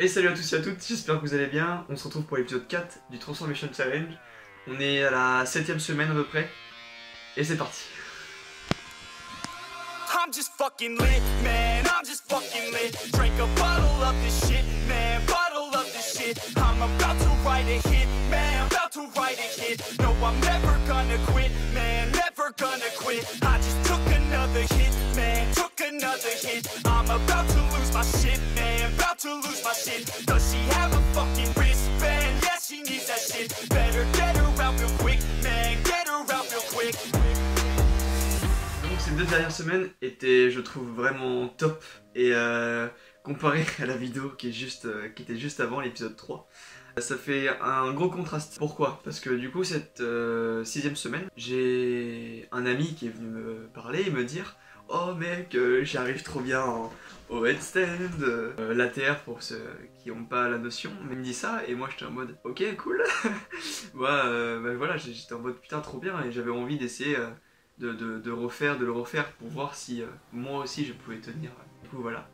Et salut à tous et à toutes, j'espère que vous allez bien. On se retrouve pour l'épisode 4 du Transformation Challenge. On est à la 7ème semaine à peu près. Et c'est parti. I'm just fucking lit, man, I'm just fucking lit. Drink a bottle of this shit, man, bottle of this shit. I'm about to write a hit, man, about to write a hit. No, I'm never gonna quit, man, never gonna quit. I just took another hit, man, took another hit. I'm about to lose my shit, man, about to lose my shit. Does she have a fucking wristband? Yeah, she needs that shit. Better get her out real quick, man, get her out real quick. Donc ces deux dernières semaines étaient, je trouve, vraiment top. Et comparé à la vidéo qui était juste avant l'épisode 3, ça fait un gros contraste. Pourquoi? Parce que du coup cette 6ème semaine, j'ai un ami qui est venu me parler et me dire: oh mec, j'arrive trop bien au headstand, l'ATR pour ceux qui n'ont pas la notion. Mais il me dit ça et moi j'étais en mode ok cool. Moi bah voilà, j'étais en mode putain trop bien et j'avais envie d'essayer de le refaire pour voir si moi aussi je pouvais tenir. Du coup voilà.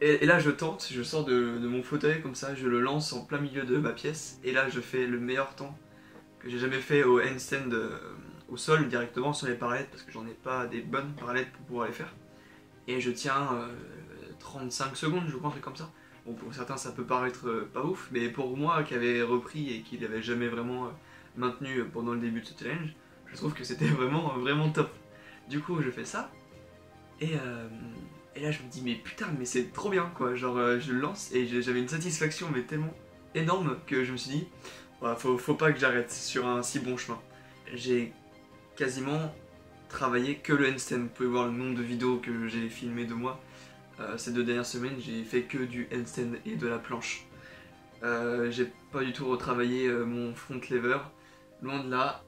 Et là je tente, je sors de mon fauteuil comme ça, je le lance en plein milieu de ma pièce et là je fais le meilleur temps que j'ai jamais fait au handstand au sol directement sur les parallettes parce que j'en ai pas des bonnes parallettes pour pouvoir les faire. Et je tiens 35 secondes je crois, un truc comme ça. Bon pour certains ça peut paraître pas ouf, mais pour moi qui avait repris et qui l'avait jamais vraiment maintenu pendant le début de ce challenge, je trouve que c'était vraiment top. Du coup je fais ça et là je me dis mais putain mais c'est trop bien quoi, genre je le lance et j'avais une satisfaction mais tellement énorme que je me suis dit voilà, faut pas que j'arrête sur un si bon chemin. J'ai quasiment travaillé que le handstand, vous pouvez voir le nombre de vidéos que j'ai filmé de moi. Ces deux dernières semaines j'ai fait que du handstand et de la planche. J'ai pas du tout retravaillé mon front lever, loin de là.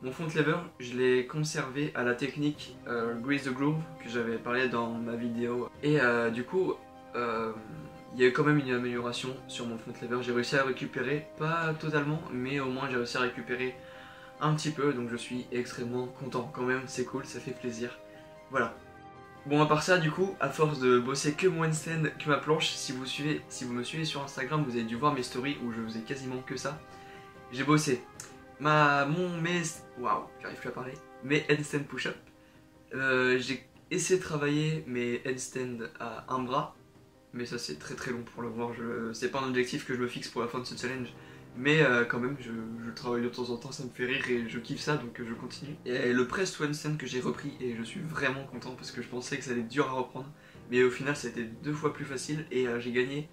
Mon front lever, je l'ai conservé à la technique Grease the Groove que j'avais parlé dans ma vidéo. Et du coup, il y a eu quand même une amélioration sur mon front lever. J'ai réussi à récupérer, pas totalement, mais au moins j'ai réussi à récupérer un petit peu. Donc je suis extrêmement content quand même, c'est cool, ça fait plaisir. Voilà. Bon à part ça du coup, à force de bosser que mon handstand, que ma planche, si vous me suivez sur Instagram, vous avez dû voir mes stories où je faisais quasiment que ça. J'ai bossé waouh, j'arrive plus à parler. Mes handstand push-up. J'ai essayé de travailler mes handstand à un bras, mais ça c'est très long pour le voir. C'est pas un objectif que je me fixe pour la fin de ce challenge, mais quand même je travaille de temps en temps, ça me fait rire et je kiffe ça donc je continue. Et le press to handstand que j'ai repris et je suis vraiment content parce que je pensais que ça allait être dur à reprendre, mais au final ça a été 2 fois plus facile et j'ai gagné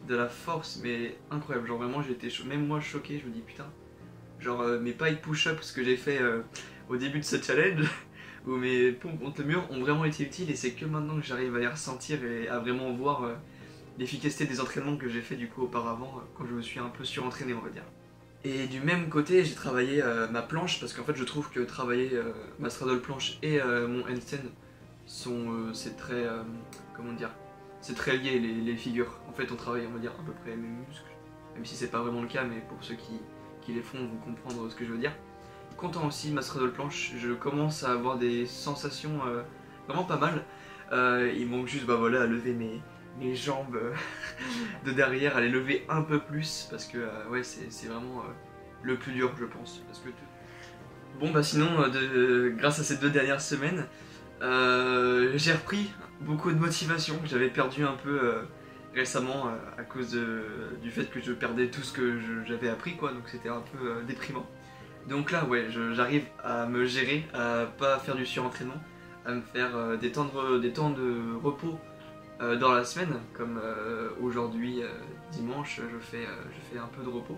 de la force mais incroyable. Genre vraiment j'ai été même moi choqué, je me dis putain. Genre mes pike push-ups que j'ai fait au début de ce challenge où mes pompes contre le mur ont vraiment été utiles et c'est que maintenant que j'arrive à les ressentir et à vraiment voir l'efficacité des entraînements que j'ai fait du coup auparavant quand je me suis un peu surentraîné on va dire. Et du même côté j'ai travaillé ma planche parce qu'en fait je trouve que travailler ma straddle planche et mon handstand c'est très comment dire, c'est très lié les figures. En fait on travaille on va dire à peu près les mêmes muscles, même si c'est pas vraiment le cas, mais pour ceux qui les font vont comprendre ce que je veux dire. Content aussi ma straddle planche, je commence à avoir des sensations vraiment pas mal. Il manque juste bah voilà à lever mes jambes de derrière, à les lever un peu plus parce que ouais c'est vraiment le plus dur je pense. Parce que bon bah sinon grâce à ces 2 dernières semaines j'ai repris beaucoup de motivation que j'avais perdu un peu récemment à cause du fait que je perdais tout ce que j'avais appris quoi, donc c'était un peu déprimant. Donc là ouais j'arrive à me gérer, à pas faire du surentraînement, à me faire des temps de repos dans la semaine, comme aujourd'hui dimanche je fais un peu de repos.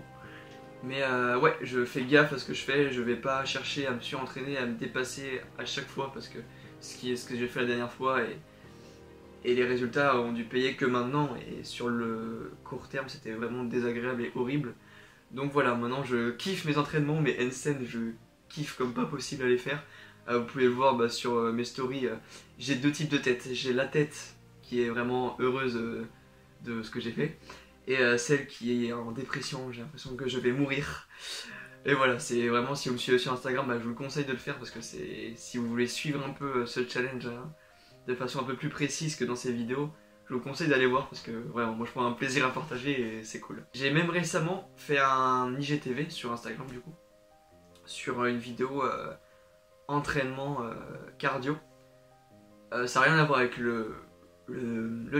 Mais ouais je fais gaffe à ce que je fais, je vais pas chercher à me surentraîner, à me dépasser à chaque fois parce que ce que j'ai fait la dernière fois et les résultats ont dû payer que maintenant et sur le court terme c'était vraiment désagréable et horrible. Donc voilà, maintenant je kiffe mes entraînements, mes handstands je kiffe comme pas possible à les faire. Vous pouvez le voir sur mes stories, j'ai 2 types de têtes. J'ai la tête qui est vraiment heureuse de ce que j'ai fait et celle qui est en dépression, j'ai l'impression que je vais mourir. Et voilà, c'est vraiment, si vous me suivez sur Instagram, je vous le conseille de le faire parce que si vous voulez suivre un peu ce challenge de façon un peu plus précise que dans ces vidéos, Je vous conseille d'aller voir parce que vraiment moi je prends un plaisir à partager et c'est cool. J'ai même récemment fait un IGTV sur Instagram du coup, sur une vidéo entraînement cardio. Ça n'a rien à voir avec le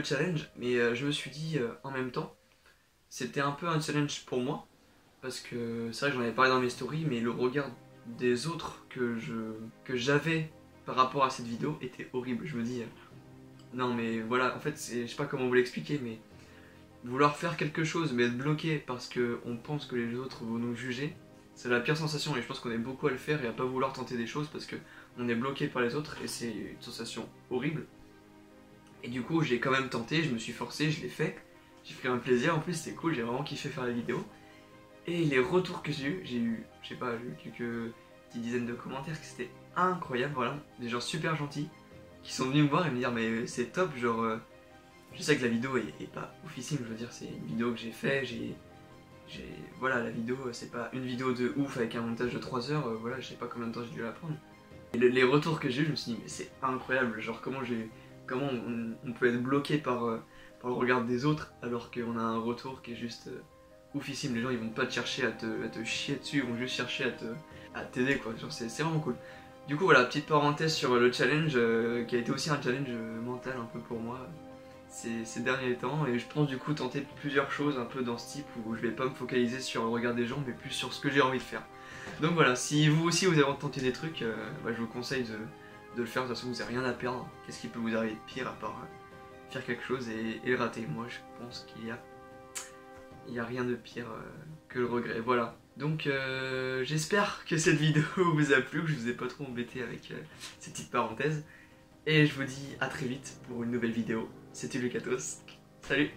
challenge, mais je me suis dit en même temps, c'était un peu un challenge pour moi, parce que c'est vrai que j'en avais parlé dans mes stories, mais le regard des autres que j'avais par rapport à cette vidéo était horrible. Je me dis, non mais voilà, en fait, je sais pas comment vous l'expliquer, mais vouloir faire quelque chose, mais être bloqué parce qu'on pense que les autres vont nous juger, c'est la pire sensation, et je pense qu'on est beaucoup à le faire et à pas vouloir tenter des choses parce qu'on est bloqué par les autres, et c'est une sensation horrible. Et du coup, j'ai quand même tenté, je me suis forcé, je l'ai fait. J'ai pris un plaisir, en plus c'était cool, j'ai vraiment kiffé faire la vidéo. Et les retours que j'ai eu, je sais pas, j'ai eu quelques petites dizaines de commentaires, que c'était incroyable, voilà. Des gens super gentils, qui sont venus me voir et me dire mais c'est top, genre... je sais que la vidéo est pas oufissime, je veux dire, c'est une vidéo que j'ai fait, voilà, la vidéo, c'est pas une vidéo de ouf avec un montage de 3 heures, voilà, je sais pas combien de temps j'ai dû la prendre. Et les retours que j'ai eu, je me suis dit mais c'est incroyable, genre comment on peut être bloqué par le regard des autres alors qu'on a un retour qui est juste oufissime. Les gens ils vont pas te chercher à te chier dessus, ils vont juste chercher à t'aider quoi, genre c'est vraiment cool. Du coup voilà, petite parenthèse sur le challenge qui a été aussi un challenge mental un peu pour moi ces derniers temps, et je pense du coup tenter plusieurs choses un peu dans ce type où je vais pas me focaliser sur le regard des gens mais plus sur ce que j'ai envie de faire. Donc voilà, si vous aussi vous avez tenté des trucs, je vous conseille de le faire, de toute façon vous n'avez rien à perdre. Qu'est-ce qui peut vous arriver de pire à part faire quelque chose et le rater? Moi je pense qu'il y a rien de pire que le regret, voilà. Donc j'espère que cette vidéo vous a plu, que je vous ai pas trop embêté avec ces petites parenthèses. Et je vous dis à très vite pour une nouvelle vidéo. C'était Lucatos, salut!